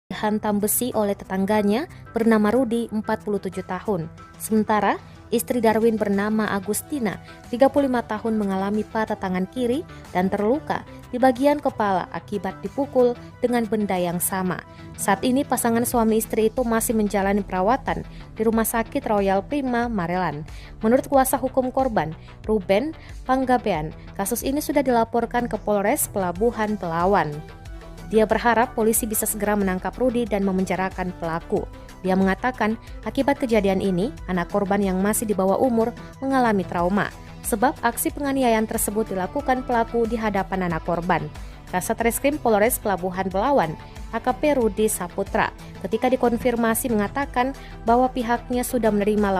dihantam besi oleh tetangganya bernama Rudi, 47 tahun. Sementara istri Darwin bernama Agustina, 35 tahun mengalami patah tangan kiri dan terluka di bagian kepala akibat dipukul dengan benda yang sama. Saat ini pasangan suami istri itu masih menjalani perawatan di Rumah Sakit Royal Prima Maryland. Menurut kuasa hukum korban, Ruben Panggabean, kasus ini sudah dilaporkan ke Polres Pelabuhan Belawan. Dia berharap polisi bisa segera menangkap Rudi dan memenjarakan pelaku. Dia mengatakan akibat kejadian ini, anak korban yang masih di bawah umur mengalami trauma, sebab aksi penganiayaan tersebut dilakukan pelaku di hadapan anak korban. Kasat Reskrim Polres Pelabuhan Belawan, AKP Rudi Saputra, ketika dikonfirmasi mengatakan bahwa pihaknya sudah menerima